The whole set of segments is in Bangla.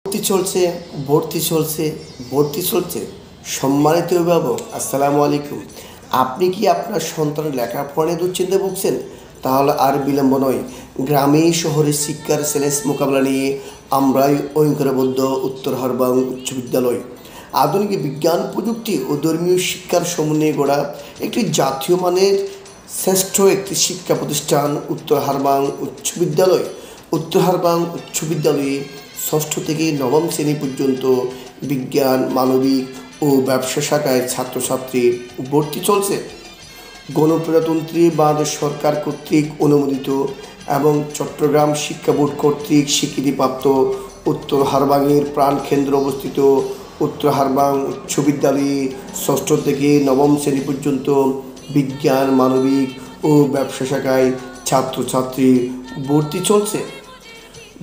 ভর্তি চলছে। সম্মানিত অভিভাবক, আসসালামু আলাইকুম। আপনি কি আপনার সন্তানের লেখাপড়া নিয়ে দুশ্চিন্তায় ভুগছেন? তাহলে আর বিলম্ব নয়, গ্রামে শহরে শিক্ষার চ্যালেঞ্জ মোকাবেলা নিয়ে আমরাই ঐক্যবদ্ধ উত্তর হারবাং উচ্চ বিদ্যালয়। আধুনিক বিজ্ঞান প্রযুক্তি ও ধর্মীয় শিক্ষার সমন্বয়ে গড়া একটি জাতীয় মানের শ্রেষ্ঠ একটি শিক্ষা প্রতিষ্ঠান উত্তর হারবাং উচ্চ বিদ্যালয়। উত্তর হারবাং উচ্চ বিদ্যালয়ে ষষ্ঠ থেকে নবম শ্রেণী পর্যন্ত বিজ্ঞান, মানবিক ও ব্যবসা শাখায় ছাত্রছাত্রী ভর্তি চলছে। গণপ্রজাতন্ত্রী সরকার কর্তৃক অনুমোদিত এবং চট্টগ্রাম শিক্ষা বোর্ড কর্তৃক স্বীকৃতিপ্রাপ্ত উত্তর হারবাংয়ের প্রাণকেন্দ্র অবস্থিত উত্তর হারবাং উচ্চ বিদ্যালয়ে ষষ্ঠ থেকে নবম শ্রেণী পর্যন্ত বিজ্ঞান, মানবিক ও ব্যবসা শাখায় ছাত্রছাত্রী ভর্তি চলছে।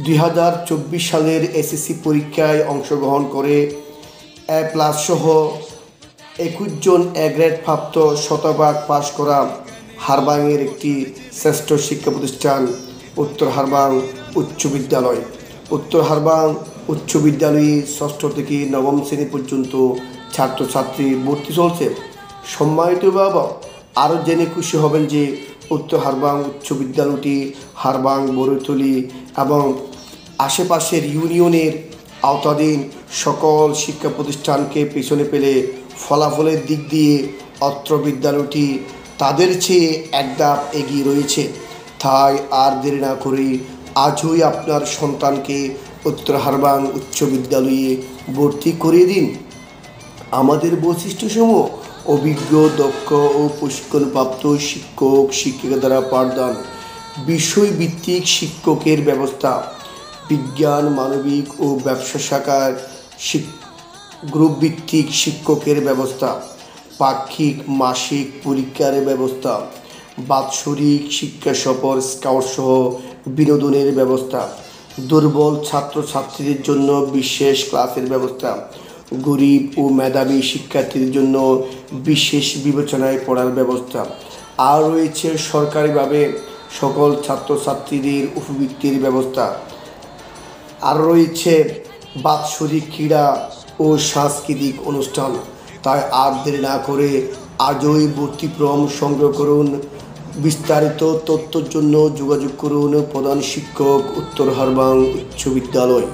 2024 সালের এসএসসি পরীক্ষায় অংশগ্রহণ করে A+ সহ 21 জন এ গ্রেড প্রাপ্ত শতভাগ পাশ করা হারবাংয়ের একটি শ্রেষ্ঠ শিক্ষা প্রতিষ্ঠান উত্তর হারবাং উচ্চ বিদ্যালয়। উত্তর হারবাং উচ্চ বিদ্যালয়ে ষষ্ঠ থেকে নবম শ্রেণী পর্যন্ত ছাত্রছাত্রী ভর্তি চলছে। সম্মানিত অভিভাবক, আরও জেনে খুশি হবেন যে উত্তর হারবাং উচ্চ বিদ্যালয়টি হারবাং, বরৈতলী এবং আশেপাশের ইউনিয়নের আওতাধীন সকল শিক্ষা প্রতিষ্ঠানকে পেছনে ফেলে ফলাফলের দিক দিয়ে অত্র বিদ্যালয়টি তাদের চেয়ে এক ধাপ এগিয়ে রয়েছে। তাই আর দেরি না করে আজই আপনার সন্তানকে উত্তর হারবাং উচ্চ বিদ্যালয়ে ভর্তি করিয়ে দিন। আমাদের বৈশিষ্ট্যসমূহ: অভিজ্ঞ, দক্ষ ও প্রশিক্ষণপ্রাপ্ত শিক্ষক শিক্ষিকা দ্বারা পাঠদান, বিষয়ভিত্তিক শিক্ষকের ব্যবস্থা, বিজ্ঞান, মানবিক ও ব্যবসা শাখার গ্রুপভিত্তিক শিক্ষকের ব্যবস্থা, পাক্ষিক মাসিক পরীক্ষার ব্যবস্থা, বাৎসরিক শিক্ষা সফর, স্কাউট সহ বিনোদনের ব্যবস্থা, দুর্বল ছাত্রছাত্রীদের জন্য বিশেষ ক্লাসের ব্যবস্থা, গরিব ও মেধাবী শিক্ষার্থীদের জন্য বিশেষ বিবেচনায় পড়ার ব্যবস্থা, আর রয়েছে সরকারিভাবে সকল ছাত্রছাত্রীদের উপবৃত্তির ব্যবস্থা, আর রয়েছে বাৎসরিক ক্রীড়া ও সাংস্কৃতিক অনুষ্ঠান। তাই আর দেরি না করে আজই ভর্তি ফর্ম সংগ্রহ করুন। বিস্তারিত তথ্যের জন্য যোগাযোগ করুন প্রধান শিক্ষক, উত্তর হারবাং উচ্চ বিদ্যালয়।